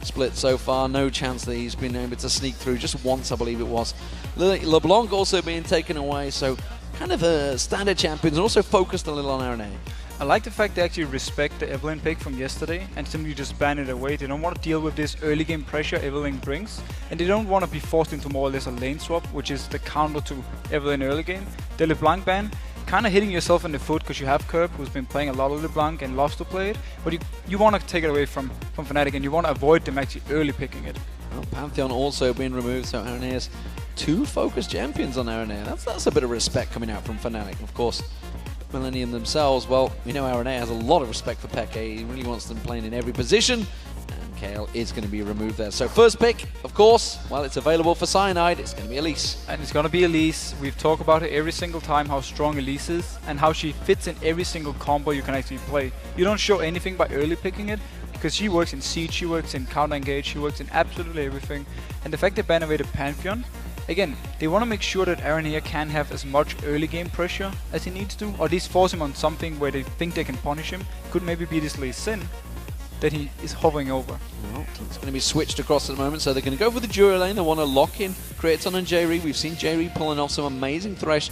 split so far. No chance that he's been able to sneak through. Just once, I believe it was. LeBlanc also being taken away, so kind of a standard champions, and also focused a little on RNA. I like the fact they actually respect the Evelynn pick from yesterday and simply just ban it away. They don't want to deal with this early game pressure Evelynn brings, and they don't want to be forced into more or less a lane swap, which is the counter to Evelynn early game. The LeBlanc ban, kind of hitting yourself in the foot because you have Curb, who's been playing a lot of LeBlanc and loves to play it, but you want to take it away from Fnatic, and you want to avoid them actually early picking it. Well, Pantheon also being removed, so RNA has 2 focused champions on RNA. That's a bit of respect coming out from Fnatic. Of course, Millenium themselves, well, we know RNA has a lot of respect for Peke. He really wants them playing in every position, and Kayle is going to be removed there. So first pick, of course, well, it's available for Cyanide, it's going to be Elise. And it's going to be Elise. We've talked about her every single time, how strong Elise is, and how she fits in every single combo you can actually play. You don't show anything by early picking it, because she works in Siege, she works in counter engage, she works in absolutely everything. And the fact they ban away the Pantheon, again, they want to make sure that Aaron can have as much early game pressure as he needs to, or at least force him on something where they think they can punish him. Could maybe be this Lee Sin that he is hovering over. Well, it's going to be switched across at the moment, so they're going to go for the duo lane. They want to lock in Kraton and J-Ree. We've seen J-Ree pulling off some amazing Thresh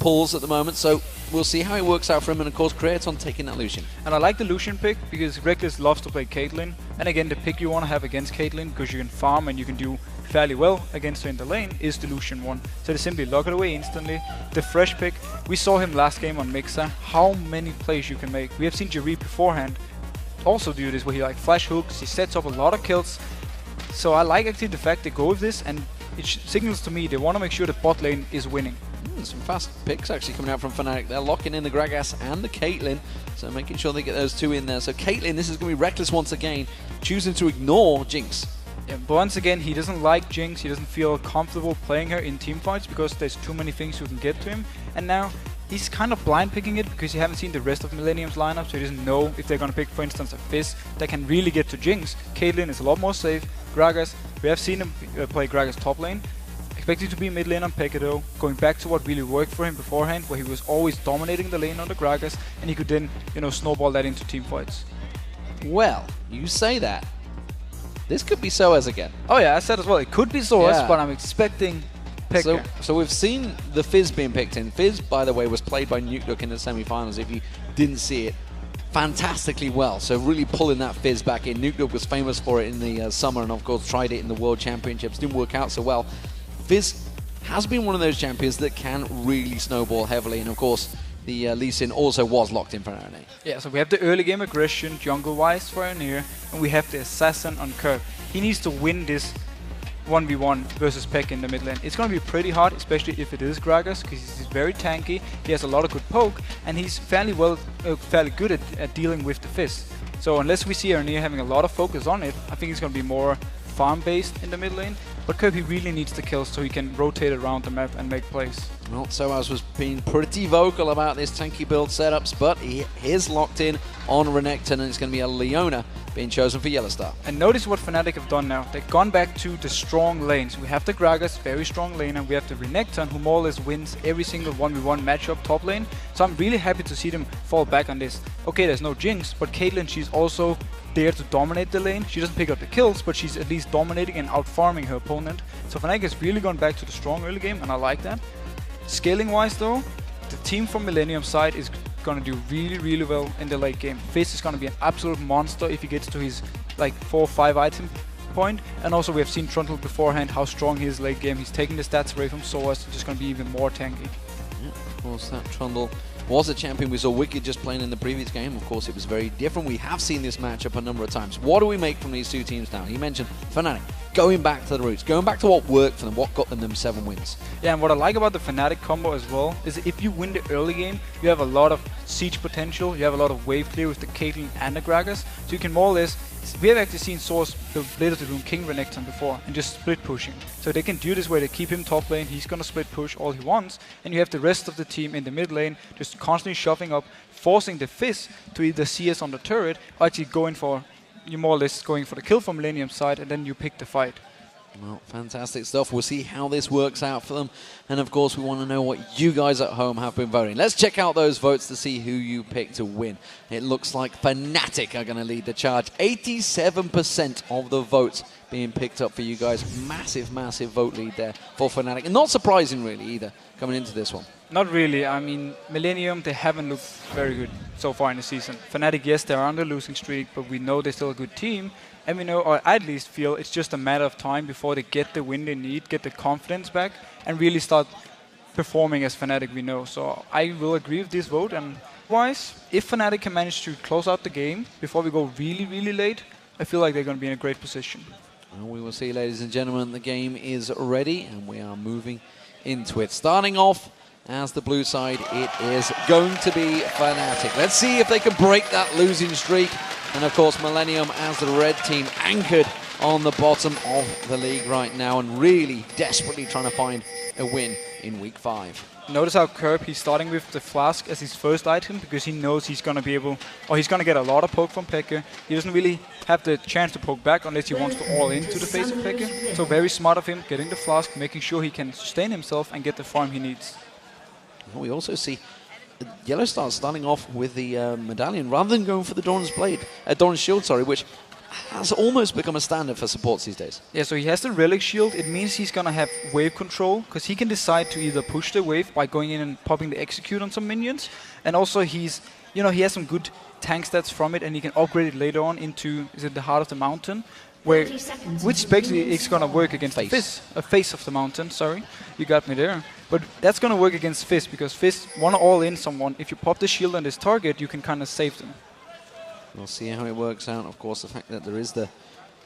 pulls at the moment, so we'll see how it works out for him, and of course Kraton taking that Lucian. And I like the Lucian pick because Reckless loves to play Caitlyn, and again the pick you want to have against Caitlyn, because you can farm and you can do fairly well against her in the lane, is the Lucian one. So they simply lock it away instantly. The Fresh pick, we saw him last game on Mixer, how many plays you can make. We have seen J-Ree beforehand also do this, where he like flash hooks, he sets up a lot of kills. So I like actually the fact they go with this, and it signals to me they want to make sure the bot lane is winning. Some fast picks actually coming out from Fnatic. They're locking in the Gragas and the Caitlyn, so making sure they get those 2 in there. So Caitlyn, this is going to be Reckless once again, choosing to ignore Jinx. Yeah, but once again, he doesn't like Jinx, he doesn't feel comfortable playing her in teamfights because there's too many things you can get to him. And now he's kind of blind picking it because you haven't seen the rest of Millenium's lineup, so he doesn't know if they're going to pick, for instance, a Fizz that can really get to Jinx. Caitlyn is a lot more safe. Gragas, we have seen him play Gragas top lane. Expected to be mid lane on Peke though, going back to what really worked for him beforehand, where he was always dominating the lane on the Gragas, and he could then, snowball that into team fights. Well, you say that. This could be Soaz again. Oh yeah, I said as well, it could be Soaz, but I'm expecting Peke. So we've seen the Fizz being picked in. Fizz, by the way, was played by Nukeduck in the semi-finals, if you didn't see it, fantastically well. So really pulling that Fizz back in. Nukeduck was famous for it in the summer, and of course tried it in the World Championships. Didn't work out so well. Fizz has been one of those champions that can really snowball heavily, and of course the Lee Sin also was locked in for RNA. Yeah, so we have the early game aggression jungle-wise for Anir, and we have the assassin on Curb. He needs to win this 1v1 versus Peke in the mid lane. It's going to be pretty hard, especially if it is Gragas, because he's very tanky, he has a lot of good poke, and he's fairly good at dealing with the Fizz. So unless we see Anir having a lot of focus on it, I think it's going to be more farm-based in the mid lane. But Kirby really needs the kills so he can rotate around the map and make plays. Well, Soaz was being pretty vocal about this tanky build setups, but he is locked in on Renekton, and it's going to be a Leona being chosen for Yellowstar. And notice what Fnatic have done now. They've gone back to the strong lanes. We have the Gragas, very strong lane, and we have the Renekton, who more or less wins every single 1v1 matchup top lane. So I'm really happy to see them fall back on this. Okay, there's no Jinx, but Caitlyn, she's also there to dominate the lane. She doesn't pick up the kills, but she's at least dominating and out-farming her opponent. So Fnatic has really gone back to the strong early game, and I like that. Scaling-wise though, the team from Millenium side is going to do really well in the late game. Fizz is going to be an absolute monster if he gets to his like 4 or 5 item point. And also we have seen Trundle beforehand, how strong he is late game. He's taking the stats away from Soaz, it's just going to be even more tanky. Yeah, of course, that Trundle was a champion. We saw Wicked just playing in the previous game. Of course, it was very different. We have seen this matchup a number of times. What do we make from these two teams now? You mentioned Fnatic going back to the roots, going back to what worked for them, what got them 7 wins. Yeah, and what I like about the Fnatic combo as well is if you win the early game, you have a lot of siege potential, you have a lot of wave clear with the Caitlyn and the Gragas, so you can more or less, we have actually seen Source build later to doing King Renekton before and just split pushing. So they can do this where they keep him top lane, he's gonna split push all he wants, and you have the rest of the team in the mid lane just constantly shoving up, forcing the Fizz to either CS on the turret or actually going for, you more or less going for the kill from Millenium's side, and then you pick the fight. Well, fantastic stuff. We'll see how this works out for them. And of course, we want to know what you guys at home have been voting. Let's check out those votes to see who you pick to win. It looks like Fnatic are going to lead the charge. 87% of the votes being picked up for you guys. Massive, massive vote lead there for Fnatic. And not surprising, really, either, coming into this one. Not really. I mean, Millenium, they haven't looked very good so far in the season. Fnatic, yes, they're on the losing streak, but we know they're still a good team. And we know, or I at least feel, it's just a matter of time before they get the win they need, get the confidence back, and really start performing as Fnatic we know. So I will agree with this vote. And wise, if Fnatic can manage to close out the game before we go really, really late, I feel like they're going to be in a great position. And we will see, ladies and gentlemen, the game is ready, and we are moving into it. Starting off as the blue side, it is going to be Fnatic. Let's see if they can break that losing streak. And of course, Millenium as the red team anchored on the bottom of the league right now and really desperately trying to find a win in week 5. Notice how Curb, he's starting with the flask as his first item because he knows he's going to be able, or he's going to get a lot of poke from Pekka. He doesn't really have the chance to poke back unless he wants to all into the face of Pekka. So very smart of him, getting the flask, making sure he can sustain himself and get the farm he needs. We also see Yellow Star starting off with the medallion rather than going for the Doran's blade, Doran's shield, sorry, which has almost become a standard for supports these days. Yeah, so he has the relic shield. It means he's gonna have wave control because he can decide to either push the wave by going in and popping the execute on some minions, and also he's, you know, he has some good tank stats from it, and he can upgrade it later on into, is it the Heart of the Mountain? Where, which basically is going to work against Fizz. A face of the mountain, sorry. You got me there. But that's going to work against Fizz, because Fizz want to all in someone. If you pop the shield on this target, you can kind of save them. We'll see how it works out. Of course, the fact that there is the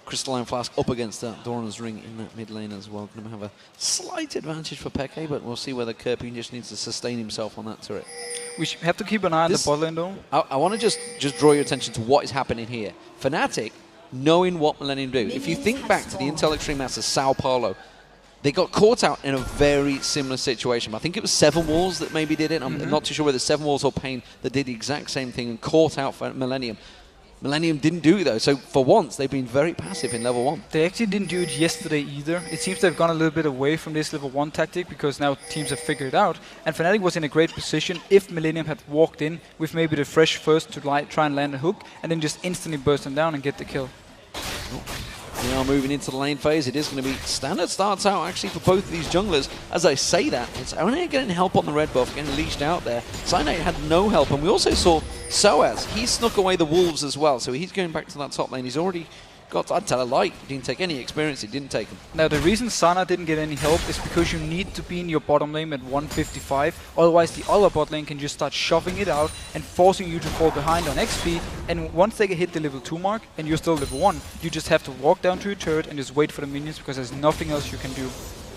Crystalline Flask up against that Doran's Ring in that mid lane as well. Going to have a slight advantage for Peke, but we'll see whether Kirby just needs to sustain himself on that turret. We have to keep an eye on the bot lane, though. I want to just draw your attention to what is happening here. Fnatic, knowing what Millenium do. If you think back to the Intel Extreme Masters, Sao Paulo, they got caught out in a very similar situation. I think it was Seven Walls that maybe did it. I'm not too sure whether Seven Walls or Pain that did the exact same thing and caught out for Millenium. Millenium didn't do it though, so for once they've been very passive in level 1. They actually didn't do it yesterday either. It seems they've gone a little bit away from this level 1 tactic because now teams have figured it out. And Fnatic was in a great position if Millenium had walked in with maybe the fresh first to try and land a hook and then just instantly burst them down and get the kill. We are moving into the lane phase. It is going to be standard starts out actually for both of these junglers. As I say that, it's only getting help on the red buff, getting leashed out there. Cyanide had no help, and we also saw Soaz. He snuck away the wolves as well, so he's going back to that top lane. He's already got, I'd tell a lie, he didn't take any experience, he didn't take him. Now the reason Sana didn't get any help is because you need to be in your bottom lane at 155, otherwise the other bot lane can just start shoving it out and forcing you to fall behind on XP, and once they hit the level 2 mark and you're still level 1, you just have to walk down to your turret and just wait for the minions because there's nothing else you can do.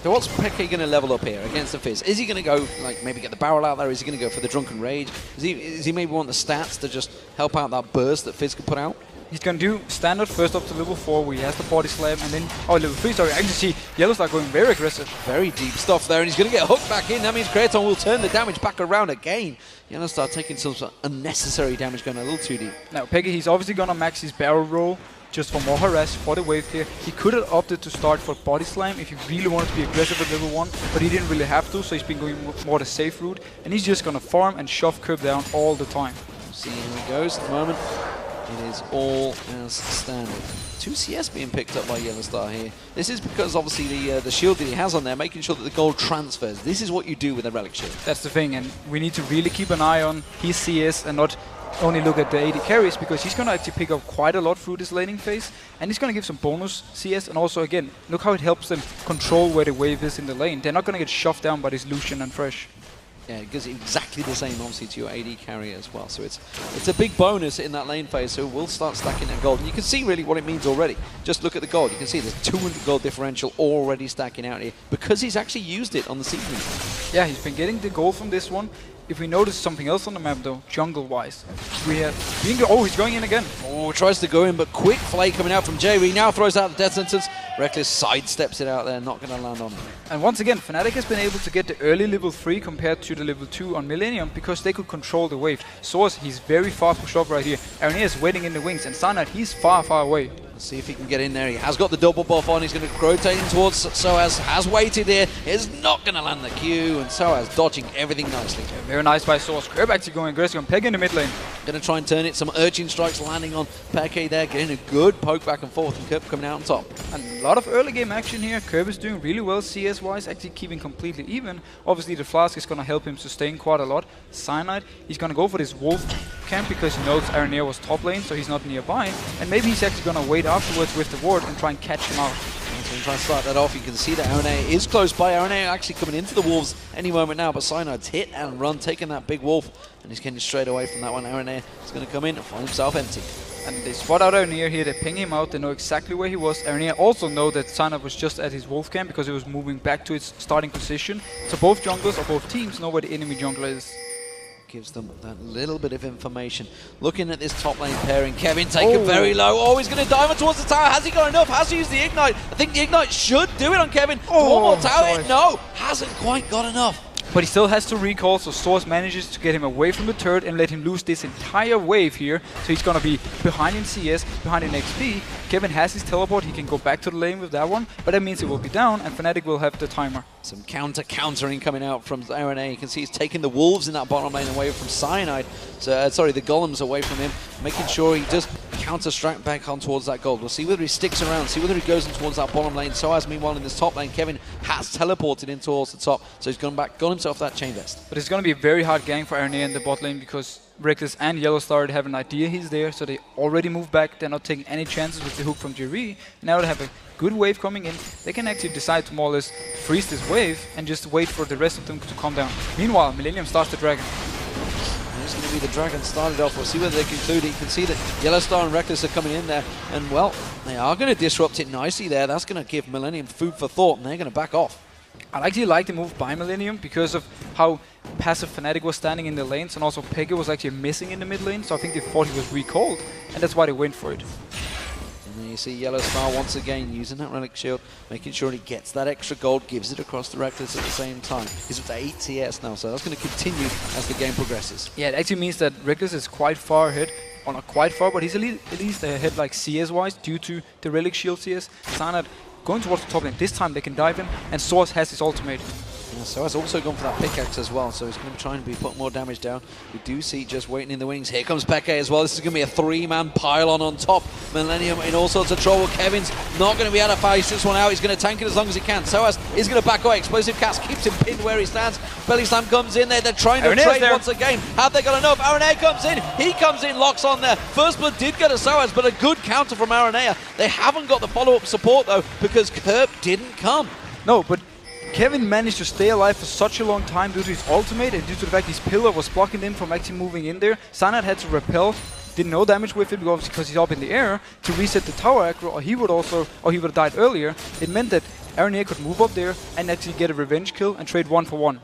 So what's Peke going to level up here against the Fizz? Is he going to go, like, maybe get the barrel out there? Is he going to go for the Drunken Rage? Is he maybe want the stats to just help out that burst that Fizz could put out? He's going to do standard first up to level 4 where he has the body slam, and then, level 3, sorry, I can see Yellow Star going very aggressive. Very deep stuff there, and he's going to get hooked back in. That means Kraton will turn the damage back around again. Yellow Star taking some unnecessary damage, going a little too deep. Now, Peke, he's obviously going to max his barrel roll just for more harass for the wave clear. He could have opted to start for body slam if he really wanted to be aggressive at level 1, but he didn't really have to, so he's been going more the safe route, and he's just going to farm and shove Curb down all the time. We'll see how he goes at the moment. It is all as standard. 2 CS being picked up by Yellow Star here. This is because obviously the shield that he has on there, making sure that the gold transfers. This is what you do with a relic shield. That's the thing, and we need to really keep an eye on his CS and not only look at the AD carries, because he's going to actually pick up quite a lot through this laning phase, and he's going to give some bonus CS, and also again, look how it helps them control where the wave is in the lane. They're not going to get shoved down by this Lucian and Fresh. Yeah, it gives exactly the same, obviously, to your AD carry as well. So it's a big bonus in that lane phase, so we'll start stacking that gold. And you can see really what it means already. Just look at the gold. You can see there's 200 gold differential already stacking out here because he's actually used it on the season. Yeah, he's been getting the gold from this one. If we notice something else on the map, though, jungle-wise, we have Bingo. Oh, he's going in again. Oh, tries to go in, but quick flay coming out from JV. Now throws out the death sentence. Reckless sidesteps it out there, not going to land on him. And once again, Fnatic has been able to get the early level 3 compared to the level 2 on Millenium because they could control the wave. Source, he's very far pushed up right here. Aranea is waiting in the wings, and Sanad, he's far, far away. Let's see if he can get in there. He has got the double buff on. He's going to rotate in towards Soaz. Has waited here. Is not going to land the Q. And Soaz dodging everything nicely. Yeah, very nice by Soaz. Curb actually going aggressive on Peke in the mid lane. Going to try and turn it. Some urchin strikes landing on Peke there. Getting a good poke back and forth. And Curb coming out on top. And a lot of early game action here. Curb is doing really well CS-wise. Actually keeping completely even. Obviously the Flask is going to help him sustain quite a lot. Cyanide, he's going to go for this Wolf camp because he knows Aranea was top lane. So he's not nearby. And maybe he's actually going to wait afterwards with the ward and try and catch him out. So we try and start that off. You can see that Aranea is close by. Aranea actually coming into the Wolves any moment now, but Cyanide's hit and run, taking that big Wolf, and he's getting straight away from that one. Aranea is going to come in and find himself empty. And they spot out Aranea here, they ping him out, they know exactly where he was. Aranea also know that Cyanide was just at his Wolf camp because it was moving back to its starting position. So both junglers or both teams know where the enemy jungler is. Gives them that little bit of information. Looking at this top lane pairing, Kevin taken very low. Oh, he's going to dive towards the tower. Has he got enough? Has he used the Ignite? I think the Ignite should do it on Kevin. One more tower. No, hasn't quite got enough. But he still has to recall, so Source manages to get him away from the turret and let him lose this entire wave here. So he's going to be behind in CS, behind in XP. Kevin has his teleport, he can go back to the lane with that one, but that means he will be down and Fnatic will have the timer. Some countering coming out from Aranea. You can see he's taking the Wolves in that bottom lane away from Cyanide. So, sorry, the Golems away from him, making sure he just counter-strike back on towards that gold. We'll see whether he sticks around, see whether he goes in towards that bottom lane. So as meanwhile in this top lane, Kevin has teleported in towards the top, so he's gone back, got himself that chain vest. But it's going to be a very hard gang for Aranea in the bot lane because Reckless and Yellowstar already have an idea he's there, so they already move back. They're not taking any chances with the hook from Jerry. Now they have a good wave coming in. They can actually decide to more or less freeze this wave and just wait for the rest of them to calm down. Meanwhile, Millenium starts the dragon. It's going to be the dragon started off. We'll see whether they conclude it. You can see that Yellowstar and Reckless are coming in there, and well, they are going to disrupt it nicely there. That's going to give Millenium food for thought, and they're going to back off. I actually like the move by Millenium because of how passive Fnatic was standing in the lanes, and also Peke was actually missing in the mid lane, so I think they thought he was recalled, and that's why they went for it. And then you see Yellowstar once again using that Relic Shield, making sure he gets that extra gold, gives it across the Reckless at the same time. He's up to 8 CS now, so that's going to continue as the game progresses. Yeah, it actually means that Reckless is quite far ahead. Or not quite far, but he's at least ahead like CS-wise due to the Relic Shield CS. Cyanide going towards the top lane. This time they can dive him, and Source has his ultimate. Yeah, Source also gone for that pickaxe as well, so he's going to try and be putting more damage down. We do see just waiting in the wings. Here comes Peke as well. This is going to be a 3-man pylon on top. Millenium in all sorts of trouble. Kevin's not going to be able to face this one out. He's going to tank it as long as he can. Soaz is going to back away. Explosive cast keeps him pinned where he stands. Belly Slam comes in there. They're trying to trade once again. Have they got enough? Aranea comes in. He comes in, locks on there. First blood did go to Soaz, but a good counter from Aranea. They haven't got the follow-up support though because Kerp didn't come. No, but Kevin managed to stay alive for such a long time due to his ultimate and due to the fact his pillar was blocking him from actually moving in there. Cyanide had to repel, did no damage with it because he's up in the air to reset the tower aggro, or he would have died earlier. It meant that Aranea could move up there and actually get a revenge kill and trade 1 for 1.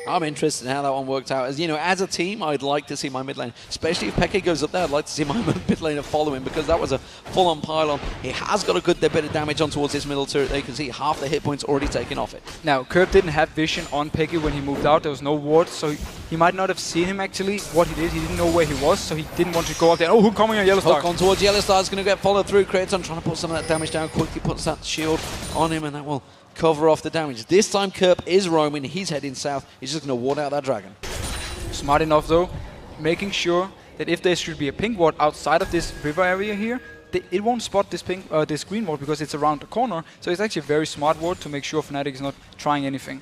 I'm interested in how that one worked out. As you know, as a team, I'd like to see my mid lane, especially if Peke goes up there, I'd like to see my mid laner follow him because that was a full-on pylon. He has got a good bit of damage on towards this middle turret. There you can see half the hit points already taken off it. Now, Kerp didn't have vision on Peke when he moved out. There was no ward, so he might not have seen him actually. What he did, he didn't know where he was, so he didn't want to go out there. Oh, hook coming on Yellowstar. Hook on towards Yellowstar is going to get followed through. Kraton trying to put some of that damage down quickly, puts that shield on him, and that will cover off the damage. This time Kerp is roaming, he's heading south, he's just going to ward out that dragon. Smart enough though, making sure that if there should be a pink ward outside of this river area here, it won't spot this this green ward because it's around the corner, so it's actually a very smart ward to make sure Fnatic is not trying anything.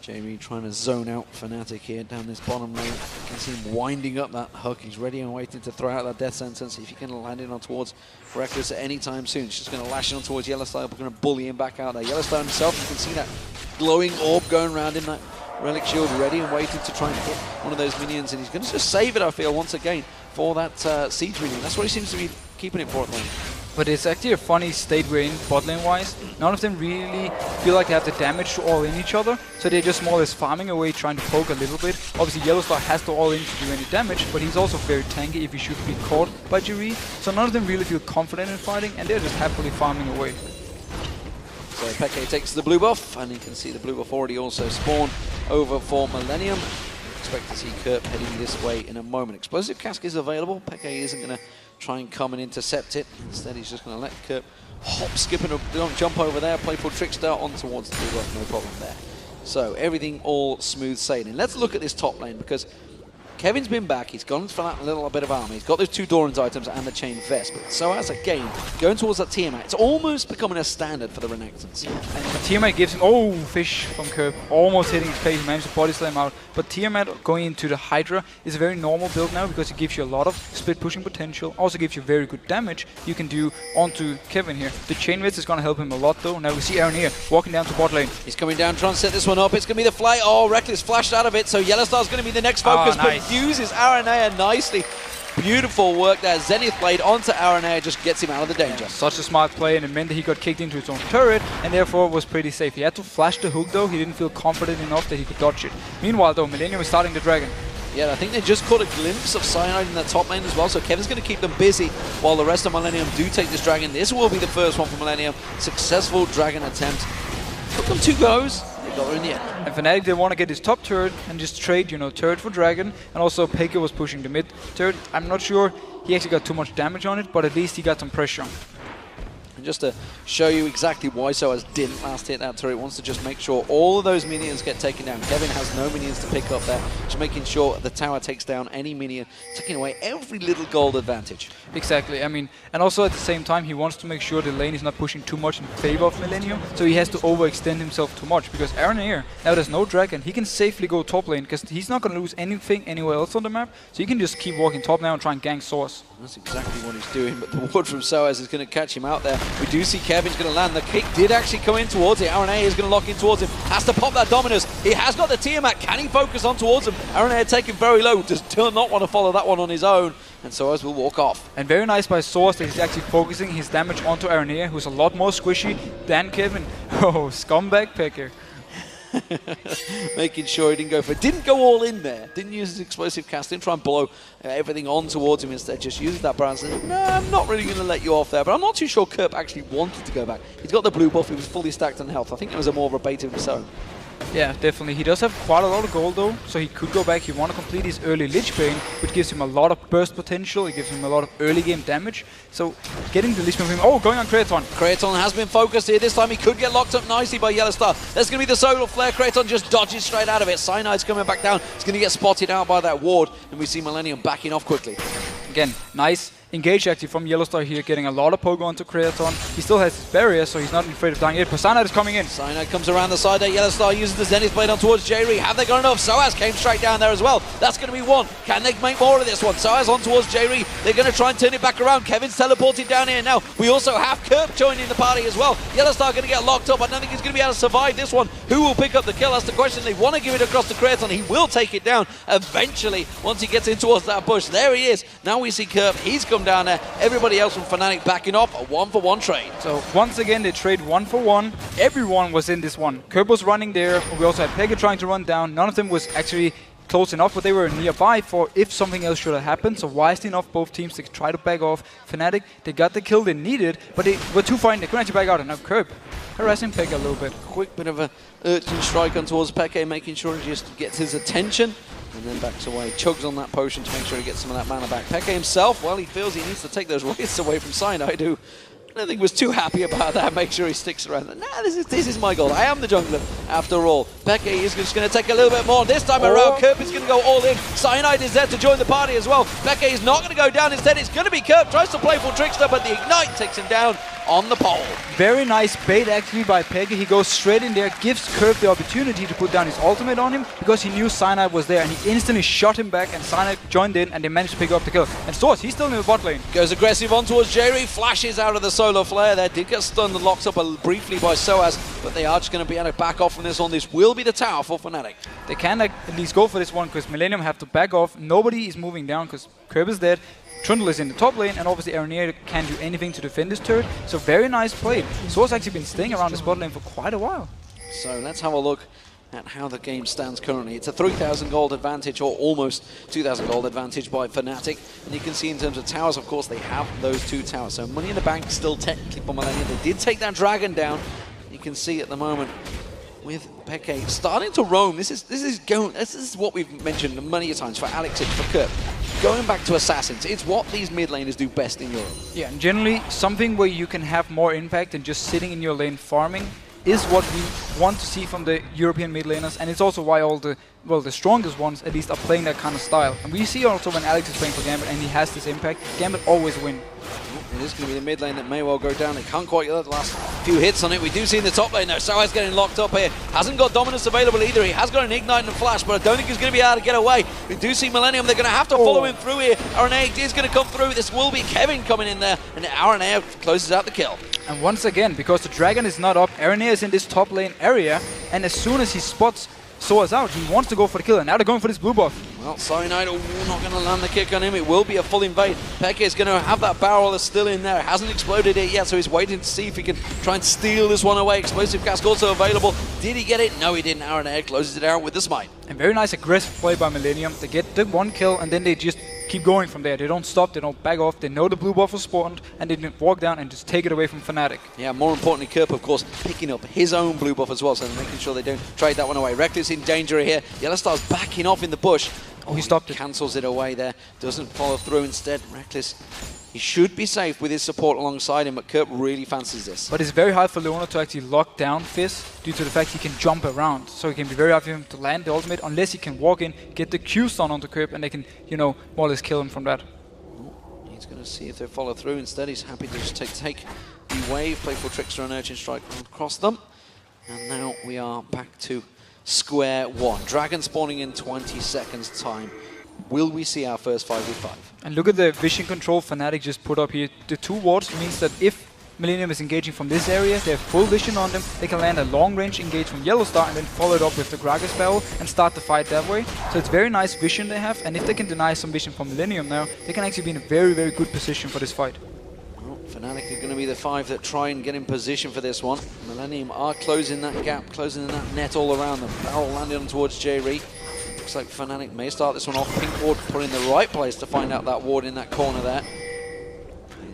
Jamie trying to zone out Fnatic here down this bottom lane. You can see him winding up that hook. He's ready and waiting to throw out that death sentence. If he can land in on towards Reckless at any time soon, he's just going to lash in on towards Yellowstar. We're going to bully him back out there. Yellowstar himself, you can see that glowing orb going around in that Relic Shield, ready and waiting to try and hit one of those minions. And he's going to just save it, I feel, once again for that siege minion. That's what he seems to be keeping it for at the moment. But it's actually a funny state we're in bot lane wise. None of them really feel like they have the damage to all in each other, so they're just more or less farming away, trying to poke a little bit. Obviously Yellowstar has to all in to do any damage, but he's also very tanky if he should be caught by Jerry. So none of them really feel confident in fighting, and they're just happily farming away. So Peke takes the blue buff, and you can see the blue buff already also spawned over for Millenium. Expect to see Kerp heading this way in a moment. Explosive Cask is available. Peke isn't going to try and come and intercept it. Instead, he's just going to let Kerp hop, skip, and jump over there, play for Trickster on towards the blue buff, no problem there. So everything all smooth sailing. Let's look at this top lane, because Kevin's been back, he's gone for that little bit of armor, he's got those 2 Doran's items and the chain vest, but so as a game, going towards that Tiamat, it's almost becoming a standard for the Renekton's. And Tiamat gives him, oh, fish from Kerp, almost hitting his face, he managed to body slam out. But Tiamat going into the Hydra is a very normal build now, because it gives you a lot of split pushing potential, also gives you very good damage you can do onto Kevin here. The chain vest is going to help him a lot though. Now we see Aaron here walking down to bot lane. He's coming down, trying to set this one up, it's going to be the fly, oh, Reckless flashed out of it, so Yellowstar's going to be the next focus, nice. But uses Aranea nicely. Beautiful work there. Zenith Blade onto Aranea just gets him out of the danger. Such a smart play, and it meant that he got kicked into his own turret and therefore was pretty safe. He had to flash the hook though, he didn't feel confident enough that he could dodge it. Meanwhile though, Millenium is starting the dragon. Yeah, I think they just caught a glimpse of Cyanide in that top lane as well, so Kevin's going to keep them busy while the rest of Millenium do take this dragon. This will be the first one for Millenium. Successful dragon attempt. Took them 2 goes. They got her in the end. And Fnatic, they want to get his top turret and just trade, you know, turret for dragon. And also Peke was pushing the mid turret. I'm not sure he actually got too much damage on it, but at least he got some pressure on. And just to show you exactly why Soaz didn't last hit that turret, wants to just make sure all of those minions get taken down. Kevin has no minions to pick up there, just making sure the tower takes down any minion, taking away every little gold advantage. Exactly, I mean, and also at the same time he wants to make sure the lane is not pushing too much in favor of Millenium, so he has to overextend himself too much, because Aaron here, now there's no dragon, he can safely go top lane, because he's not going to lose anything anywhere else on the map, so he can just keep walking top now and try and gank Source. That's exactly what he's doing, but the ward from Soaz is going to catch him out there. We do see Kevin's going to land. The kick did actually come in towards it. Aranea is going to lock in towards him. Has to pop that Dominus. He has got the Tiamat. Can he focus on towards him? Aranea taken very low. Does not want to follow that one on his own. And Soaz will walk off. And very nice by Source that he's actually focusing his damage onto Aranea, who's a lot more squishy than Kevin. Oh, scumbag Pecker. Making sure he didn't go for it. Didn't go all in there. Didn't use his explosive cast. Didn't try and blow everything on towards him. Instead, just used that brand. Said, no, I'm not really going to let you off there. But I'm not too sure Kerp actually wanted to go back. He's got the blue buff. He was fully stacked on health. I think it was a more of a bait of his own. Yeah, definitely. He does have quite a lot of gold though, so he could go back. He want to complete his early Lich Bane, which gives him a lot of burst potential. It gives him a lot of early game damage. So getting the Lich Bane from him. Oh, going on Kraton. Kraton has been focused here. This time he could get locked up nicely by Yellowstar. There's going to be the Solar Flare. Kraton just dodges straight out of it. Cyanide's coming back down. He's going to get spotted out by that ward, and we see Millenium backing off quickly. Again, nice engage actually from Yellowstar here, getting a lot of poke onto Kraton. He still has his barrier, so he's not afraid of dying yet. But Cyanide is coming in. Cyanide comes around the side there. Yellowstar uses the Zenith Blade on towards Jerry. Have they got enough? Soaz came straight down there as well. That's going to be one. Can they make more of this one? Soaz on towards Jerry. They're going to try and turn it back around. Kevin's teleported down here now. We also have Kerp joining the party as well. Yellowstar going to get locked up. I don't think he's going to be able to survive this one. Who will pick up the kill? That's the question. They want to give it across to Kraton. He will take it down eventually once he gets in towards that bush. There he is. Now we see Kerp. He's come down there. Everybody else from Fnatic backing off. A 1-for-1 trade. So once again, they trade 1-for-1. Everyone was in this one. Kerp was running there. We also had Pega trying to run down. None of them was actually close enough, but they were nearby for if something else should have happened. So wisely enough, both teams to try to back off. Fnatic, they got the kill they needed, but they were too far in. They couldn't actually back out. And now Kerp harassing Pega a little bit. Quick bit of a urgent strike on towards Peke, making sure he just gets his attention. And then backs away, chugs on that potion to make sure he gets some of that mana back. Peke himself, well, he feels he needs to take those wrists away from Cyanide, who I don't think was too happy about that. Make sure he sticks around. Nah, this is my goal. I am the jungler, after all. Peke is just going to take a little bit more. This time around, Kerp is going to go all in. Cyanide is there to join the party as well. Peke is not going to go down. Instead, it's going to be Kerp. Tries to play for Trickster, but the Ignite takes him down on the pole. Very nice bait actually by Peke. He goes straight in there, gives Kerp the opportunity to put down his ultimate on him because he knew Cyanide was there, and he instantly shot him back, and Cyanide joined in and they managed to pick up the kill. And Source, he's still in the bot lane. Goes aggressive on towards Jerry, flashes out of the solar flare there. Did get stunned and locked up briefly by Soaz, but they are just going to be able to back off from this one. This will be the tower for Fnatic. They can at least go for this one because Millenium have to back off. Nobody is moving down because Kerp is dead. Trundle is in the top lane, and obviously Aranea can't do anything to defend this turret. So very nice play. Source actually been staying around this bot lane for quite a while. So let's have a look at how the game stands currently. It's a 3,000 gold advantage, or almost 2,000 gold advantage by Fnatic. And you can see in terms of towers, of course, they have those 2 towers. So Money in the Bank still technically for Millennium. They did take that dragon down. You can see at the moment with Peke starting to roam. This is what we've mentioned many times for Alex and for Kerp. going back to Assassins, it's what these mid laners do best in Europe. Yeah, and generally something where you can have more impact than just sitting in your lane farming is what we want to see from the European mid laners, and it's also why all the strongest ones at least are playing that kind of style. And we see also when Alex is playing for Gambit and he has this impact, Gambit always win. It is going to be the mid lane that may well go down. They can't quite get the last few hits on it. We do see in the top lane though, Sauer's getting locked up here. Hasn't got Dominance available either. He has got an Ignite and a Flash, but I don't think he's going to be able to get away. We do see Millenium. They're going to have to follow him through here. RNA is going to come through. This will be Kevin coming in there, and RNA closes out the kill. And once again, because the Dragon is not up, RNA is in this top lane area, and as soon as he spots Soa's out, he wants to go for the kill, and now they're going for this blue buff. Well, Cyanide not going to land the kick on him. It will be a full invade. Peke is going to have that barrel that's still in there. It hasn't exploded it yet, so he's waiting to see if he can try and steal this one away. Explosive Cask also available. Did he get it? No, he didn't. Aaron closes it out with the smite. And very nice aggressive play by Millenium. They get the one kill, and then they just keep going from there. They don't stop, they don't back off. They know the blue buff was spawned, and they didn't walk down and just take it away from Fnatic. Yeah, more importantly, Kerp, of course, picking up his own blue buff as well, so making sure they don't trade that one away. Reckless in danger here. Yellowstar's backing off in the bush. Oh, he stopped it. Cancels it away there. Doesn't follow through instead. Reckless, he should be safe with his support alongside him, but Kerp really fancies this. But it's very hard for Leona to actually lock down Fizz due to the fact he can jump around. So it can be very hard for him to land the ultimate unless he can walk in, get the Q stun onto Kerp, and they can, you know, more or less kill him from that. He's going to see if they follow through. Instead, he's happy to just take the wave. Playful Trickster and Urchin Strike across them. And now we are back to square one. Dragon spawning in 20 seconds time. Will we see our first 5v5? And look at the vision control Fnatic just put up here. The 2 wards means that if Millenium is engaging from this area, they have full vision on them, they can land a long range engage from Yellowstar and then follow it up with the Gragas barrel and start the fight that way. So it's very nice vision they have, and if they can deny some vision from Millenium now, they can actually be in a very, very good position for this fight. Well, Fnatic are going to be the 5 that try and get in position for this one. Millenium are closing that gap, closing that net all around them. Barrel landing on towards J-Re. Looks like Fnatic may start this one off. Pink ward put in the right place to find out that ward in that corner there.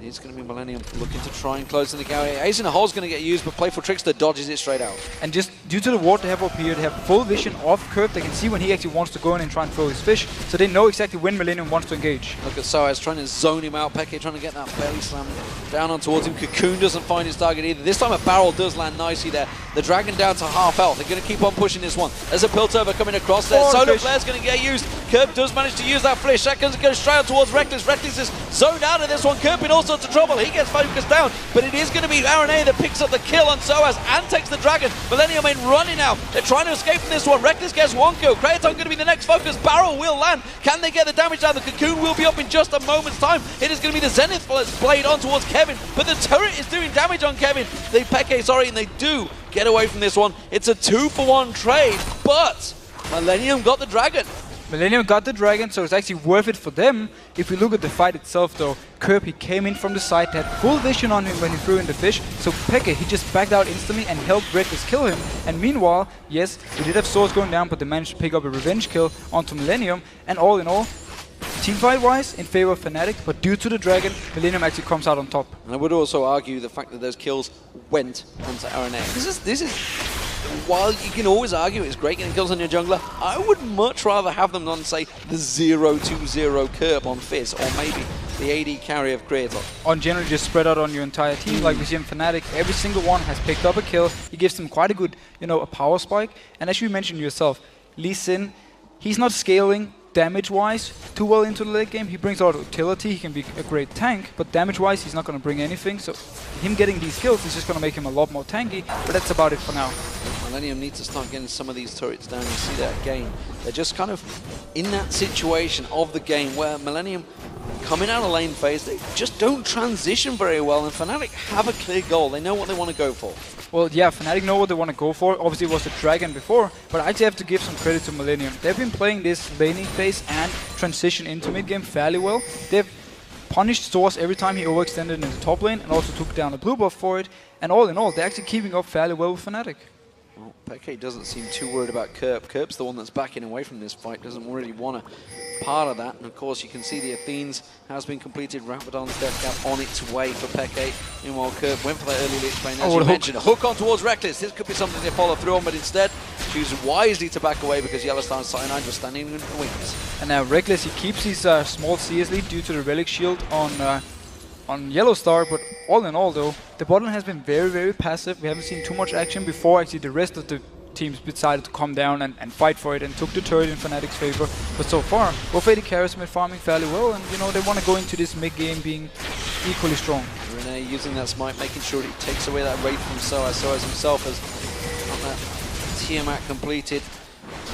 It's going to be Millenium looking to try and close in the gap. Ace in the Hole's going to get used, but Playful Trickster dodges it straight out. And just due to the ward they have up here, they have full vision of Kerp. They can see when he actually wants to go in and try and throw his fish, so they know exactly when Millenium wants to engage. Look at Soaz trying to zone him out. Peke trying to get that belly slam down on towards him. Cocoon doesn't find his target either. This time a barrel does land nicely there. The Dragon down to half health. They're going to keep on pushing this one. There's a Piltover coming across there. Solar Flare's going to get used. Kerp does manage to use that flash. That goes straight out towards Reckless. Reckless is zoned out of this one. Kerp in all sorts of trouble. He gets focused down, but it is going to be RNA that picks up the kill on Soaz and takes the Dragon. Millenium ain't running now. They're trying to escape from this one. Reckless gets one kill. Kraton going to be the next focus. Barrel will land. Can they get the damage down? The Cocoon will be up in just a moment's time. It is going to be the Zenith blade on towards Kevin, but the turret is doing damage on Kevin. They Peke, sorry, and they do get away from this one. It's a 2-for-1 trade, but Millenium got the Dragon. Millenium got the Dragon, so it's actually worth it for them. If we look at the fight itself though, Kerp, he came in from the side, they had full vision on him when he threw in the fish, so Peke, he just backed out instantly and helped Reckless kill him. And meanwhile, yes, we did have swords going down, but they managed to pick up a revenge kill onto Millenium, and all in all, teamfight-wise, in favor of Fnatic, but due to the Dragon, Millenium actually comes out on top. And I would also argue the fact that those kills went onto RNA. This is while you can always argue it's great getting kills on your jungler, I would much rather have them on, say, the 0-2-0 Kerp on Fizz, or maybe the AD carry of Creator. On generally just spread out on your entire team, like we see in Fnatic, every single one has picked up a kill. He gives them quite a good, you know, a power spike. And as you mentioned yourself, Lee Sin, he's not scaling damage-wise too well into the late game. He brings a lot of utility, he can be a great tank, but damage-wise he's not going to bring anything, so him getting these kills is just going to make him a lot more tanky, but that's about it for now. Millenium needs to start getting some of these turrets down. You see that again. They're just kind of in that situation of the game where Millenium coming out of lane phase, they just don't transition very well, and Fnatic have a clear goal. They know what they want to go for. Well, yeah, Fnatic know what they want to go for. Obviously, it was the Dragon before, but I actually have to give some credit to Millenium. They've been playing this laning phase and transition into mid-game fairly well. They've punished Source every time he overextended in the top lane and also took down a blue buff for it. And all in all, they're actually keeping up fairly well with Fnatic. Well, Peke doesn't seem too worried about Kerp. Kerp's the one that's backing away from this fight, doesn't really want a part of that. And of course, you can see the Athenes has been completed. Rapidon's death cap on its way for Peke. Meanwhile, Kerp went for that early Lich Bane, as you mentioned. Hook on towards Reckless. This could be something they follow through on, but instead, chooses wisely to back away because Yellowstar and Cyanide were standing in the wings. And now Reckless, he keeps his small CS lead due to the Relic Shield on Yellowstar, but all in all though, the bot lane has been very, very passive. We haven't seen too much action before actually the rest of the teams decided to come down and fight for it and took the turret in Fnatic's favor. But so far, W5D2 carries have been farming fairly well, and you know, they want to go into this mid-game being equally strong. Renee using that smite, making sure he takes away that raid from Soaz. Soaz himself has got that Tiamat completed.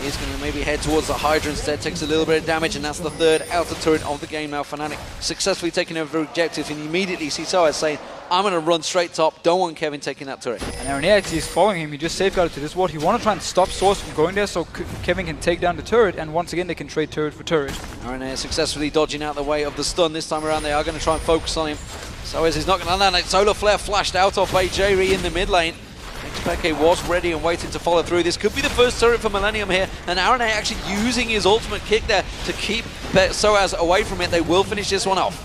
He's going to maybe head towards the Hydra instead, takes a little bit of damage, and that's the third outer turret of the game now. Fnatic successfully taking over the objective, and you immediately see Soaz saying, I'm going to run straight top, don't want Kevin taking that turret. And Aaron actually is following him, he just safeguarded to this ward. He want to try and stop Source from going there so Kevin can take down the turret, and once again they can trade turret for turret. Aaron successfully dodging out the way of the stun. This time around they are going to try and focus on him. Soaz is not going to land that. Solar Flare flashed out off AJ in the mid lane. Peke was ready and waiting to follow through. This could be the first turret for Millenium here, and Aaron actually using his ultimate kick there to keep Soaz away from it. They will finish this one off.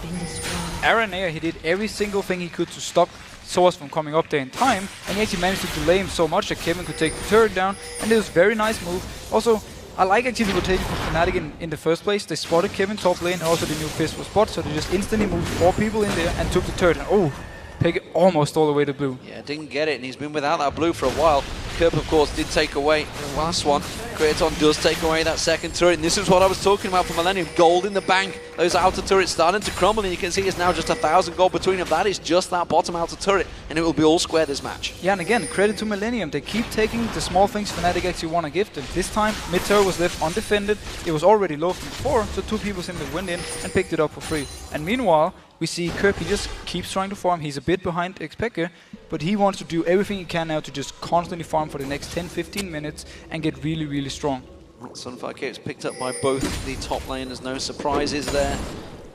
Aaron, he did every single thing he could to stop Soaz from coming up there in time, and he actually managed to delay him so much that Kevin could take the turret down, and it was a very nice move. Also, I like actually the rotation from Fnatic in the first place. They spotted Kevin top lane, and also the new Fizz was spot, so they just instantly moved 4 people in there and took the turret. And oh, Peg almost all the way to blue. Yeah, didn't get it, and he's been without that blue for a while. Kerp, of course, did take away the last one. Kraton does take away that second turret, and this is what I was talking about for Millenium. Gold in the bank. Those outer turrets starting to crumble, and you can see it's now just 1,000 gold between them. That is just that bottom outer turret, and it will be all square this match. Yeah, and again, credit to Millenium. They keep taking the small things Fnatic actually want to give them. This time, mid turret was left undefended. It was already low from before, so 2 people simply went in and picked it up for free. And meanwhile, we see Kirk, he just keeps trying to farm. He's a bit behind Xpeke, but he wants to do everything he can now to just constantly farm for the next 10-15 minutes and get really, really strong. Sunfire Cape's picked up by both the top laners. No surprises there.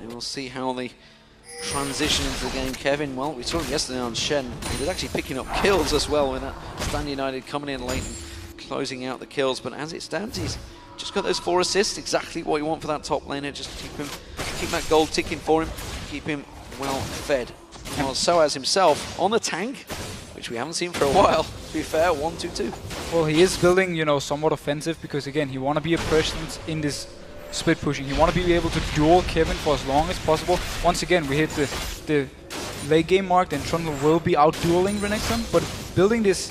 And we'll see how they transition into the game. Kevin, well, we saw him yesterday on Shen. He was actually picking up kills as well with that Stand United coming in late and closing out the kills. But as it stands, he's just got those 4 assists. Exactly what you want for that top laner. Just keep that gold ticking for him. Keep him well fed. Well, Soaz himself on the tank, which we haven't seen for a while, to be fair, 1-2-2. Well, he is building, you know, somewhat offensive because, again, he want to be a presence in this split pushing. He want to be able to duel Kevin for as long as possible. Once again, we hit the late game mark, then Trundle will be out dueling Renekton, but building this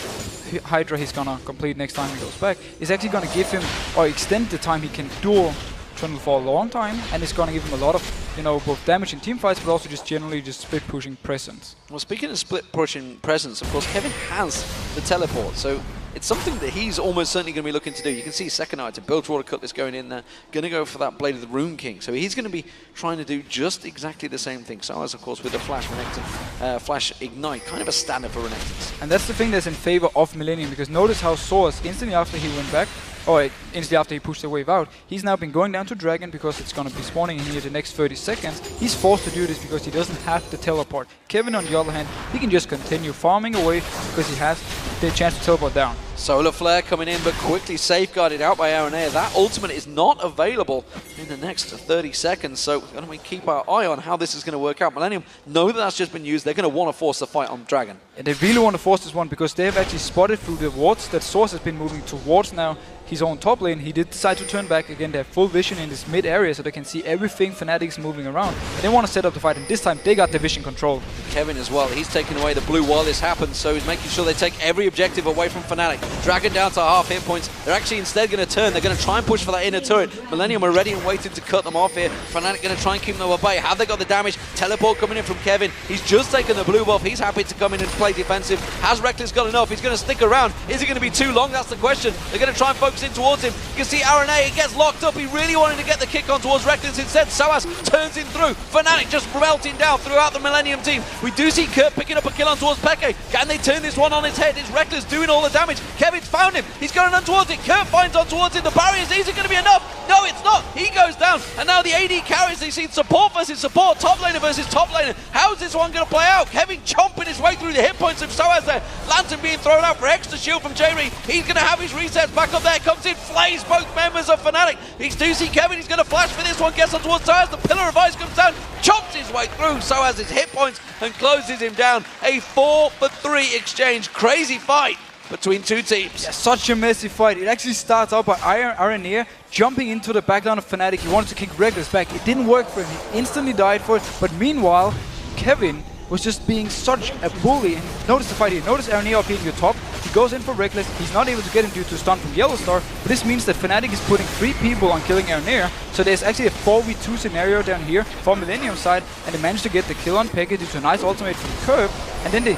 Hydra he's gonna complete next time he goes back is actually gonna give him, or extend the time he can duel Trundle for a long time, and it's gonna give him a lot of, you know, both damage in team fights, but also just generally just split pushing presence. Well, speaking of split pushing presence, of course, Kevin has the teleport, so it's something that he's almost certainly going to be looking to do. You can see second item, Bilgewater Cutlass going in there, going to go for that Blade of the Rune King. So he's going to be trying to do just exactly the same thing. So as of course with the Flash Renekton, Flash Ignite, kind of a standard for Renektons. And that's the thing that's in favor of Millenium, because notice how Source, instantly after he went back, or instantly after he pushed the wave out, he's now been going down to Dragon because it's going to be spawning in here the next 30 seconds. He's forced to do this because he doesn't have the teleport. Kevin, on the other hand, he can just continue farming away because he has the chance to teleport down. Solar Flare coming in, but quickly safeguarded out by Aranea. That ultimate is not available in the next 30 seconds, so we're going to keep our eye on how this is going to work out. Millenium know that that's just been used. They're going to want to force the fight on Dragon. And they really want to force this one because they have actually spotted through the wards that Source has been moving towards now his own top lane. He did decide to turn back. Again, they have full vision in this mid area, so they can see everything Fnatic's moving around. And they want to set up the fight, and this time they got the vision control. Kevin as well, he's taking away the blue while this happens, so he's making sure they take every objective away from Fnatic. Dragon down to half hit points. They're actually instead going to turn. They're going to try and push for that inner turret. Millenium are ready and waiting to cut them off here. Fnatic going to try and keep them at bay. Have they got the damage? Teleport coming in from Kevin. He's just taken the blue buff. He's happy to come in and play defensive. Has Reckless got enough? He's going to stick around. Is it going to be too long? That's the question. They're going to try and focus in towards him. You can see Aranea, he gets locked up. He really wanted to get the kick on towards Reckless. Instead, Soaz turns him through. Fnatic just melting down throughout the Millenium team. We do see Kurt picking up a kill on towards Peke. Can they turn this one on its head? It's Reckless doing all the damage. Kevin's found him. He's going on towards it. Kurt finds on towards it. The barriers. Is it going to be enough? No, it's not. He goes down. And now the AD carries. They see support versus support. Top laner versus top laner. How's this one going to play out? Kevin chomping his way through the hit points of Soaz there. Lantern being thrown out for extra shield from J-Reed. He's going to have his resets back up there. Comes in, flays both members of Fnatic. He's do see Kevin. He's going to flash for this one. Gets on towards Soaz. The Pillar of Ice comes down. Chomps his way through Soaz's hit points and closes him down. A 4-for-3 exchange. Crazy fight. between two teams. Yeah, such a messy fight. It actually starts out by Aranea jumping into the backline of Fnatic. He wanted to kick Reckless back. It didn't work for him. He instantly died for it. But meanwhile, Kevin was just being such a bully. And notice the fight here. Notice Aranea up here in the top. He goes in for Reckless. He's not able to get him due to stun from Yellow Star. But this means that Fnatic is putting 3 people on killing Aranea. So there's actually a 4v2 scenario down here for Millenium side. And they managed to get the kill on Pekka due to a nice ultimate from Curb. And then they,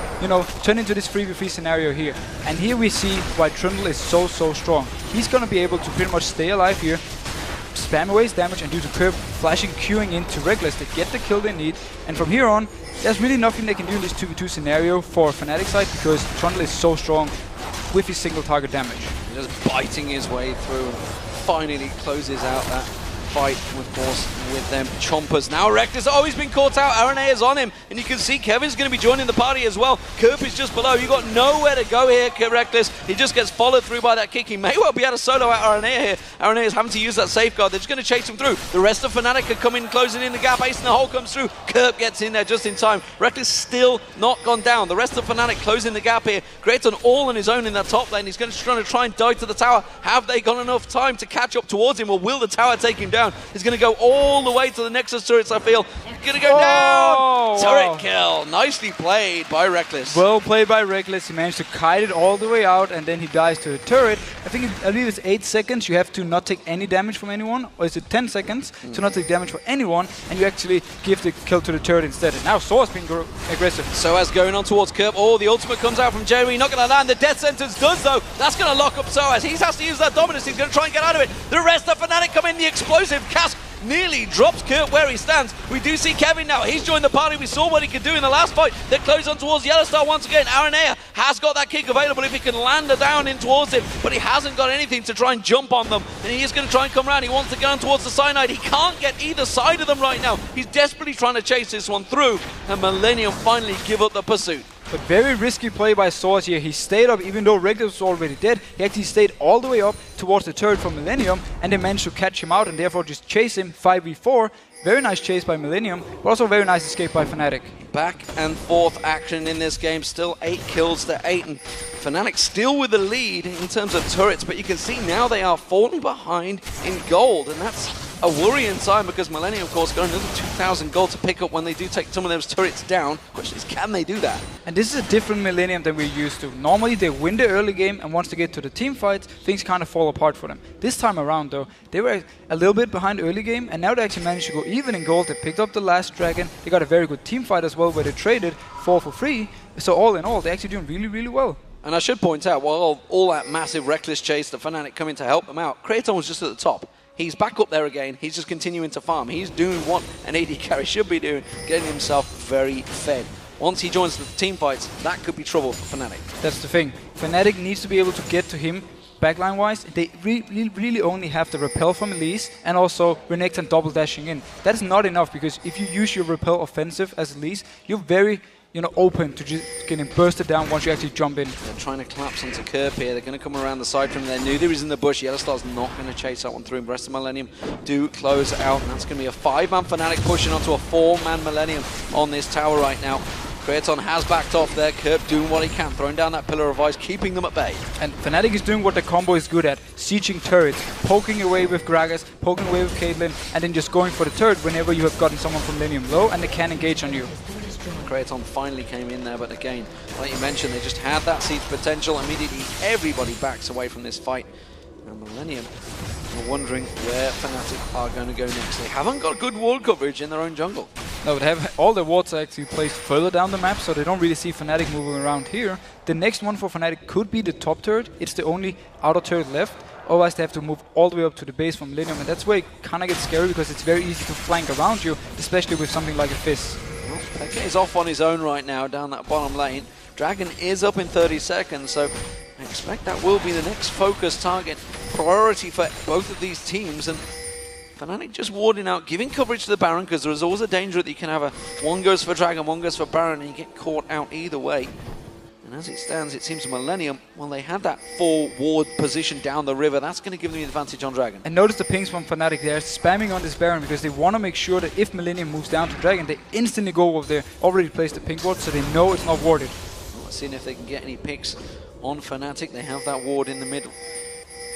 turn into this 3v3 scenario here. And here we see why Trundle is so strong. He's going to be able to pretty much stay alive here, spam away his damage, and due to Curb flashing, queuing into Reckless to get the kill they need. And from here on, there's really nothing they can do in this 2v2 scenario for Fnatic side because Trundle is so strong with his single target damage. Just biting his way through and finally closes out that fight, of course, with them chompers. Now Reckless, he's been caught out. Aranea is on him, and you can see Kevin's going to be joining the party as well. Kerp is just below. You got nowhere to go here, Reckless. He just gets followed through by that kick. He may well be able to solo out Aranea here. Aranea is having to use that safeguard. They're just going to chase him through. The rest of Fnatic are coming, closing in the gap. Ace in the hole comes through. Kerp gets in there just in time. Reckless still not gone down. The rest of Fnatic closing the gap here. Grayton all on his own in that top lane. He's going to try and dive to the tower. Have they got enough time to catch up towards him, or will the tower take him down? He's going to go all the way to the Nexus turrets, I feel. He's going to go down! Turret kill. Nicely played by Reckless. Well played by Reckless. He managed to kite it all the way out, and then he dies to a turret. I believe it's 8 seconds. You have to not take any damage from anyone, or is it 10 seconds to not take damage from anyone, and you actually give the kill to the turret instead. And now Soa's being aggressive. Soaz going on towards Kerp. The ultimate comes out from Jeremy. Not going to land. The death sentence does, though. That's going to lock up Soaz. He has to use that dominance. He's going to try and get out of it. The rest of Fnatic come in. The explosive cask nearly drops Kurt where he stands. We do see Kevin now. He's joined the party. We saw what he could do in the last fight. They close on towards Yellow Star once again. Aranea has got that kick available if he can land her down in towards him, but he hasn't got anything to try and jump on them. And he is going to try and come around. He wants to go on towards the Cyanide. He can't get either side of them right now. He's desperately trying to chase this one through, and Millenium finally give up the pursuit. But very risky play by Source here. He stayed up even though Reckless was already dead. He actually stayed all the way up towards the turret from Millenium, and they managed to catch him out and therefore just chase him 5v4. Very nice chase by Millenium, but also very nice escape by Fnatic. Back and forth action in this game. Still 8 kills to 8, and Fnatic still with the lead in terms of turrets, but you can see now they are falling behind in gold, and that's a worrying sign because Millenium, of course, got another 2,000 gold to pick up when they do take some of those turrets down. The question is, can they do that? And this is a different Millenium than we're used to. Normally, they win the early game, and once they get to the team fights, things kind of fall apart for them. This time around, though, they were a little bit behind early game, and now they actually managed to go even in gold. They picked up the last dragon. They got a very good team fight as well, where they traded 4 for 3. So all in all, they're actually doing really, really well. And I should point out, while all that massive Reckless chase, the Fnatic coming to help them out, Kraton was just at the top. He's back up there again. He's just continuing to farm. He's doing what an AD carry should be doing, getting himself very fed. Once he joins the team fights, that could be trouble for Fnatic. That's the thing. Fnatic needs to be able to get to him backline-wise. They really only have the repel from Elise and also Renekton and double dashing in. That is not enough because if you use your repel offensive as Elise, you're very open to just getting bursted down once you actually jump in. They're trying to collapse onto Kerp here. They're going to come around the side from there. They knew there was in the bush. Yellow Star's not going to chase that one through. The rest of Millenium do close out, and that's going to be a 5-man Fnatic pushing onto a 4-man Millenium on this tower right now. Kraton has backed off there. Kerp doing what he can, throwing down that pillar of ice, keeping them at bay. And Fnatic is doing what the combo is good at, sieging turrets, poking away with Gragas, poking away with Caitlyn, and then just going for the turret whenever you have gotten someone from Millenium low and they can engage on you. Kraton finally came in there, but again, like you mentioned, they just had that siege potential. Immediately, everybody backs away from this fight. And Millenium are wondering where Fnatic are going to go next. They haven't got good wall coverage in their own jungle. No, they have all their wards actually placed further down the map, so they don't really see Fnatic moving around here. The next one for Fnatic could be the top turret. It's the only outer turret left. Otherwise, they have to move all the way up to the base from Millenium, and that's where it kind of gets scary because it's very easy to flank around you, especially with something like a Fizz. Pekka is off on his own right now down that bottom lane. Dragon is up in 30 seconds, so I expect that will be the next focus target priority for both of these teams. And Fnatic just warding out, giving coverage to the Baron, because there is always a danger that you can have one goes for Dragon, one goes for Baron, and you get caught out either way. And as it stands, it seems Millenium, well, they had that full ward position down the river. That's going to give them the advantage on Dragon. And notice the pings from Fnatic. They're spamming on this Baron because they want to make sure that if Millenium moves down to Dragon, they instantly go over there, already placed the ping ward, so they know it's not warded. seeing if they can get any picks on Fnatic. They have that ward in the mid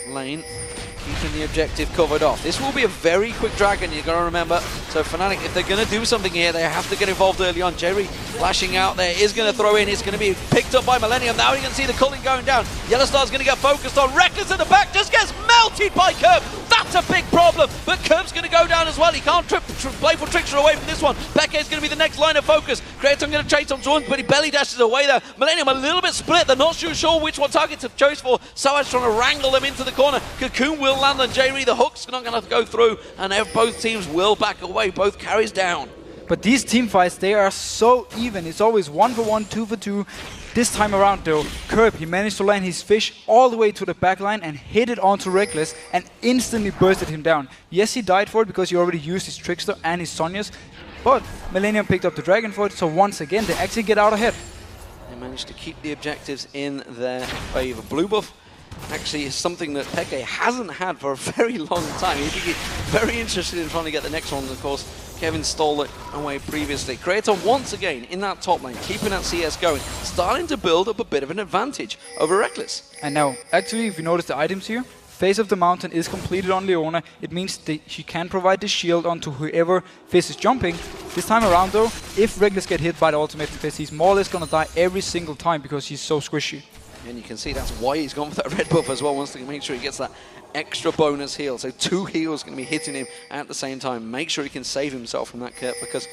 lane, keeping the objective covered off. This will be a very quick dragon, you've got to remember. So Fnatic, if they're going to do something here, they have to get involved early on. Jerry flashing out there is going to throw in. It's going to be picked up by Millenium. Now you can see the culling going down. Yellowstar's going to get focused on. Reckless at the back, just gets melted by Curb. That's a big problem, but Curb's going to go down as well. He can't play for Trickster away from this one. Peke's going to be the next line of focus. Kraton going to chase on Zorn, but he belly dashes away there. Millenium a little bit split. They're not too sure which one target to choose for. Soaz trying to wrangle them into the corner. Cocoon will land on J-Ree. The hook's not going to go through, and both teams will back away. Both carries down. But these team fights, they are so even. It's always 1 for 1, 2 for 2. This time around though, Curb, he managed to land his fish all the way to the backline and hit it onto Reckless and instantly bursted him down. Yes, he died for it because he already used his Trickster and his Sonias, but Millenium picked up the Dragon for it, so once again, they actually get out ahead. They managed to keep the objectives in their favor. Blue buff actually is something that Peke hasn't had for a very long time. He's very interested in trying to get the next one, and of course, Kevin stole it away previously. Kraton once again in that top lane, keeping that CS going, starting to build up a bit of an advantage over Reckless. And now, actually, if you notice the items here, Face of the Mountain is completed on Leona. It means that she can provide the shield onto whoever Fizz is jumping. This time around though, if Reckless get hit by the ultimate from Fizz, he's more or less gonna die every single time because he's so squishy. And you can see that's why he's gone for that red buff as well, wants to make sure he gets that extra bonus heal. So 2 heals going to be hitting him at the same time. Make sure he can save himself from that Kurt, because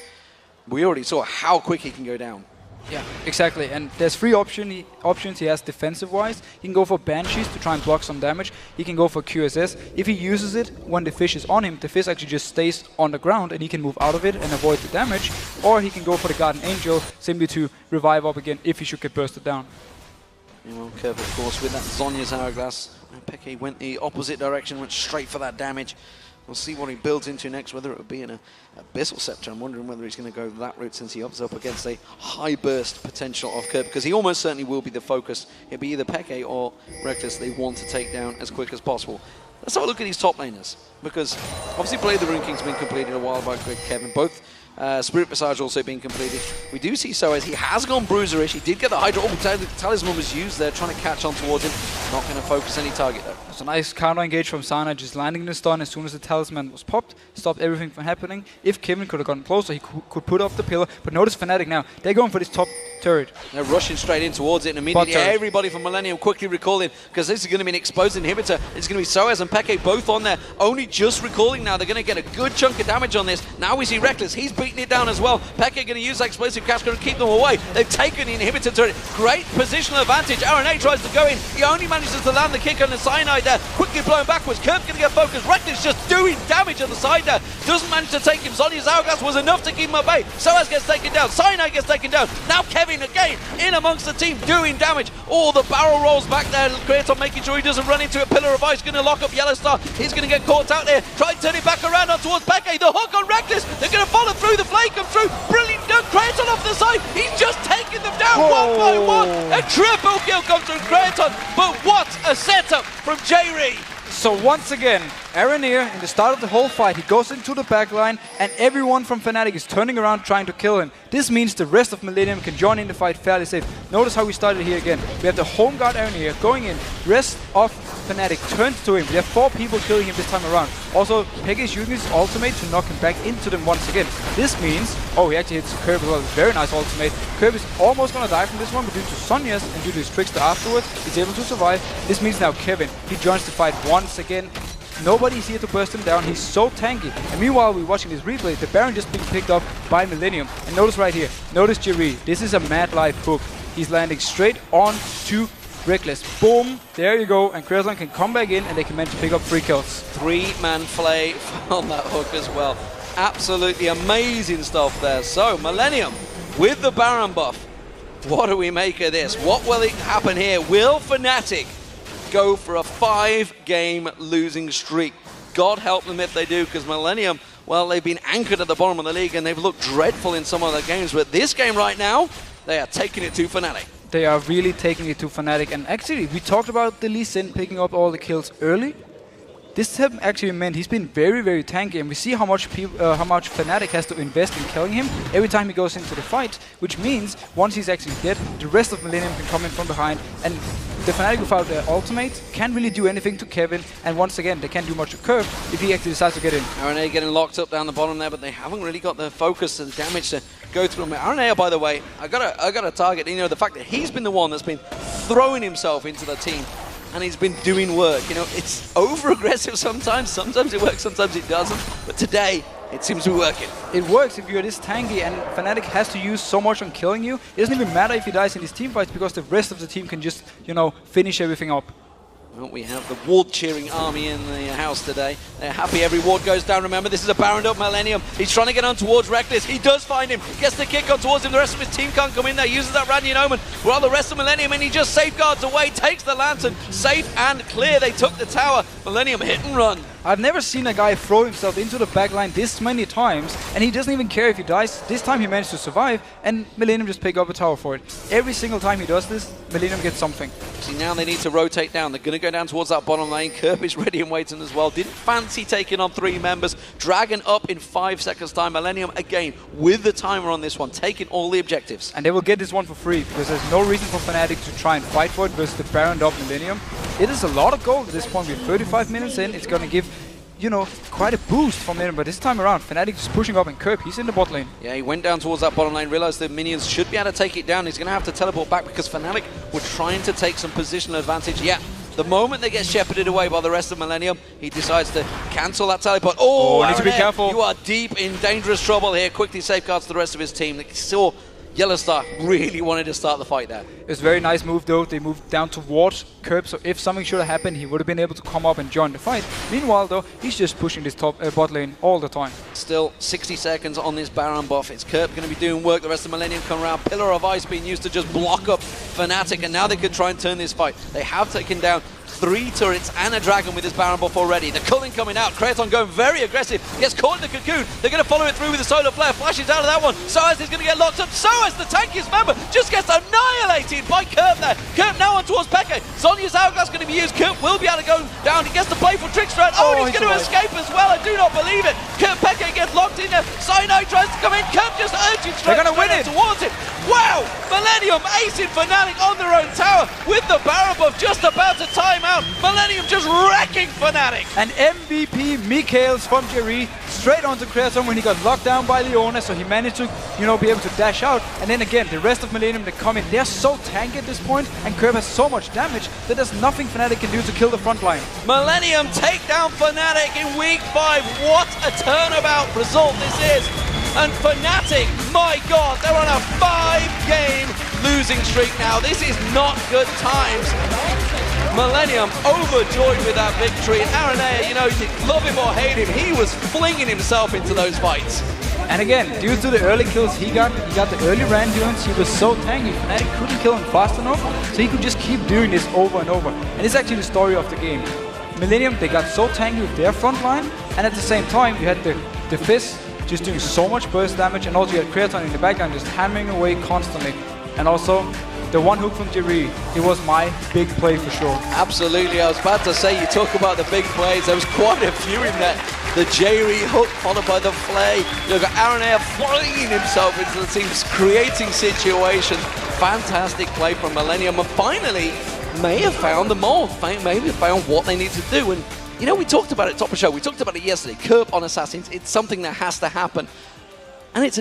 we already saw how quick he can go down. Yeah, exactly. And there's 3 options he has defensive-wise. He can go for Banshees to try and block some damage. He can go for QSS. If he uses it when the fish is on him, the fish actually just stays on the ground and he can move out of it and avoid the damage. Or he can go for the Guardian Angel simply to revive up again if he should get bursted down. Well, Curve, of course, with that Zhonya's Hourglass. Peke went the opposite direction, went straight for that damage. We'll see what he builds into next, whether it would be an Abyssal Scepter. I'm wondering whether he's going to go that route since he opts up against a high burst potential of Curve, because he almost certainly will be the focus. It'll be either Peke or Reckless they want to take down as quick as possible. Let's have a look at these top laners, because obviously Blade of the Rune King's been completed a while back with Kevin. Both Spirit Visage also being completed. We do see Soaz, he has gone Bruiserish. He did get the Hydra. Oh, Talisman was used there, trying to catch on towards him. Not going to focus any target though. It's a nice counter engage from Sana, just landing the stun as soon as the Talisman was popped, stopped everything from happening. If Kevin could have gotten closer, he could put up the pillar. But notice Fnatic now, they're going for this top turret. They're rushing straight in towards it, and immediately everybody from Millenium quickly recalling, because this is going to be an exposed inhibitor. It's going to be Soaz and Peke both on there, only just recalling now. They're going to get a good chunk of damage on this. Now we see Reckless, he's beating it down as well. Peke going to use that explosive cast, going to keep them away. They've taken the inhibitor turret. Great positional advantage. RNA tries to go in. He only manages to land the kick on the cyanide there. Quickly blown backwards. Curve going to get focused. Reckless just doing damage on the side there. Doesn't manage to take him. Zhonya's Hourglass was enough to keep him at bay. Soaz gets taken down. Cyanide gets taken down. Now Kevin again in amongst the team doing damage. All the barrel rolls back there. Kraton making sure he doesn't run into a pillar of ice. Going to lock up Yellowstar. He's going to get caught out there. Try and turn it back around on towards Peke. The hook on Reckless. They're going to follow through. The flame comes through. Brilliant done. Kraton off the side. He's just taking them down one by one. A triple kill comes from Kraton. But what a setup from J-Ree. So once again, Aranir, in the start of the whole fight, he goes into the backline and everyone from Fnatic is turning around trying to kill him. This means the rest of Millenium can join in the fight fairly safe. Notice how we started here again. We have the home guard Aranir going in. Rest of Fnatic turns to him. We have 4 people killing him this time around. Also, Peke is using his ultimate to knock him back into them once again. This means, oh, he actually hits Curb as well. Very nice ultimate. Curb is almost going to die from this one, but due to Sonya's and due to his Trickster afterwards, he's able to survive. This means now Kevin, he joins the fight once again. Nobody's here to burst him down. He's so tanky. And meanwhile, we're watching this replay. The Baron just being picked up by Millenium. And notice right here. Notice J-Ree. This is a Mad Life hook. He's landing straight on to Reckless. Boom. There you go. And Kraton can come back in and they can manage to pick up 3 kills. 3-man play on that hook as well. Absolutely amazing stuff there. So, Millenium with the Baron buff. What do we make of this? What will happen here? Will Fnatic go for a 5-game losing streak? God help them if they do, because Millenium, well, they've been anchored at the bottom of the league and they've looked dreadful in some of their games, but this game right now, they are taking it to Fnatic. They are really taking it to Fnatic, and actually, we talked about the Lee Sin picking up all the kills early. this has actually meant he's been very, very tanky, and we see how much Fnatic has to invest in killing him every time he goes into the fight, which means once he's actually dead, the rest of Millenium can come in from behind, and the Fnatic without their ultimate can't really do anything to Kevin, and once again, they can't do much to Curb if he actually decides to get in. RNA getting locked up down the bottom there, but they haven't really got the focus and damage to go through him. RNA, by the way, I got a target. You know, the fact that he's been the one that's been throwing himself into the team, and he's been doing work. You know, it's over-aggressive sometimes. Sometimes it works, sometimes it doesn't. But today, it seems to be working. It works if you're this tanky, and Fnatic has to use so much on killing you. It doesn't even matter if he dies in his team fights, because the rest of the team can just, you know, finish everything up. Well, we have the ward cheering army in the house today. They're happy every ward goes down. Remember, this is a Baroned up Millenium. He's trying to get on towards Reckless. He does find him. Gets the kick on towards him. The rest of his team can't come in there. Uses that Radiant Omen. While the rest of Millenium, and he just safeguards away. Takes the Lantern. Safe and clear. They took the tower. Millenium hit and run. I've never seen a guy throw himself into the backline this many times, and he doesn't even care if he dies. This time he managed to survive, and Millenium just pick up a tower for it. Every single time he does this, Millenium gets something. See, now they need to rotate down. They're going to go down towards that bottom lane. Kerp is ready and waiting as well. Didn't fancy taking on 3 members. Dragon up in 5 seconds time. Millenium again with the timer on this one, taking all the objectives. And they will get this one for free, because there's no reason for Fnatic to try and fight for it versus the Baroned up Millenium. It is a lot of gold at this point. We're 35 minutes in. It's going to give, you know, quite a boost from Millenium, but this time around, Fnatic is pushing up, and Kerp, he's in the bot lane. Yeah, he went down towards that bottom lane, realized the minions should be able to take it down. He's going to have to teleport back, because Fnatic were trying to take some positional advantage. Yeah, the moment they get shepherded away by the rest of Millenium, he decides to cancel that teleport. Oh, need to be careful. You are deep in dangerous trouble here. Quickly safeguards the rest of his team. They saw Yellowstar really wanted to start the fight there. It was a very nice move though. They moved down towards Kerp, so if something should have happened, he would have been able to come up and join the fight. Meanwhile though, he's just pushing this top bot lane all the time. Still 60 seconds on this Baron buff. It's Kerp going to be doing work. The rest of Millenium come around. Pillar of Ice being used to just block up Fnatic, and now they could try and turn this fight. They have taken down 3 turrets and a dragon with this Baron buff already. The culling coming out. Kraton going very aggressive. Gets caught in the cocoon. They're going to follow it through with the solar flare. Flashes out of that one. Soaz is going to get locked up. Soaz, the tankiest member, just gets annihilated by Kerp there. Kerp now on towards Peke. Sonya's hourglass going to be used. Kerp will be able to go down. He gets the playful Trickster. Oh, and he's going to escape as well. I do not believe it. Peke gets locked in there. Cyanide tries to come in. Kerp just urging straight towards it. Wow! Millenium acing Fnatic on their own tower with the Baron buff just about to time out. Millenium just wrecking Fnatic. And MVP Mikaels from Jerry straight onto Kraton when he got locked down by Leona, so he managed to, you know, be able to dash out. And then again, the rest of Millenium, they come in. They're so tanky at this point, and Kerp has so much damage that there's nothing Fnatic can do to kill the front line. Millenium take down Fnatic in week 5. What a turnabout result this is. And Fnatic, my God, they're on a 5-game losing streak now. This is not good times. Millenium overjoyed with that victory. And Aranea, you know, you love him or hate him, he was flinging himself into those fights. And again, due to the early kills he got the early Randuins, he was so tanky. Fnatic couldn't kill him fast enough, so he could just keep doing this over and over. And it's actually the story of the game. Millenium, they got so tanky with their front line, and at the same time, you had the Fizz just doing so much burst damage, and also you had Kraton in the background just hammering away constantly. And also, the one hook from Jerry, it was my big play for sure. Absolutely, I was about to say, you talk about the big plays, there was quite a few in there. The Jerry hook followed by the flay. You've got Aranea flinging himself into the team, creating situations. Fantastic play from Millenium, and finally may have found the mold, maybe found what they need to do. And you know, we talked about it top of show, we talked about it yesterday, Kerp on Assassins, it's something that has to happen. And it's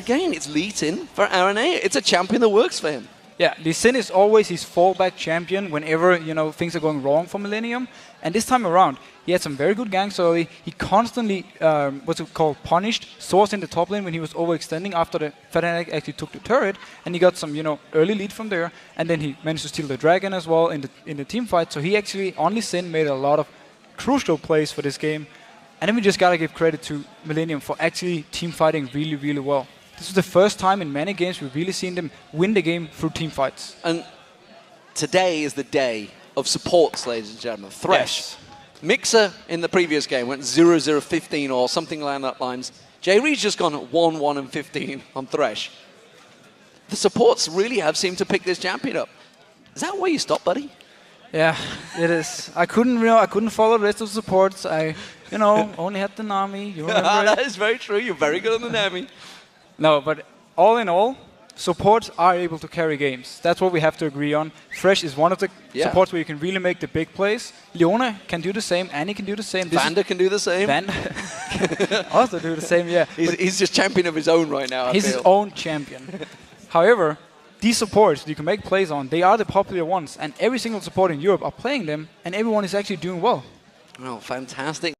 Lee Sin for Aranea. It's a champion that works for him. Yeah, Lee Sin is always his fallback champion whenever, you know, things are going wrong for Millenium. And this time around, he had some very good ganks early. He constantly, punished Source in the top lane when he was overextending after the Fnatic actually took the turret. And he got some, you know, early lead from there. And then he managed to steal the dragon as well in the team fight. So he actually, on Lee Sin, made a lot of crucial plays for this game. And then we just gotta give credit to Millenium for actually team fighting really, really well. This was the first time in many games we've really seen them win the game through team fights. And today is the day of supports, ladies and gentlemen. Thresh. Yes. Mixer in the previous game went 0-0-15 or something along that lines. J-Reed's just gone 1-1-15 on Thresh. The supports really have seemed to pick this champion up. Is that where you stop, buddy? Yeah, it is. I couldn't follow the rest of the supports. I, only had the Nami. You remember That is very true. You're very good on the Nami. No, but all in all, supports are able to carry games. That's what we have to agree on. Fresh is one of the supports where you can really make the big plays. Leona can do the same. Annie can do the same. Vander can do the same. Vander also do the same, yeah. He's just champion of his own right now, He's his own champion. However, these supports you can make plays on, they are the popular ones. And every single support in Europe are playing them, and everyone is actually doing well. Oh, fantastic.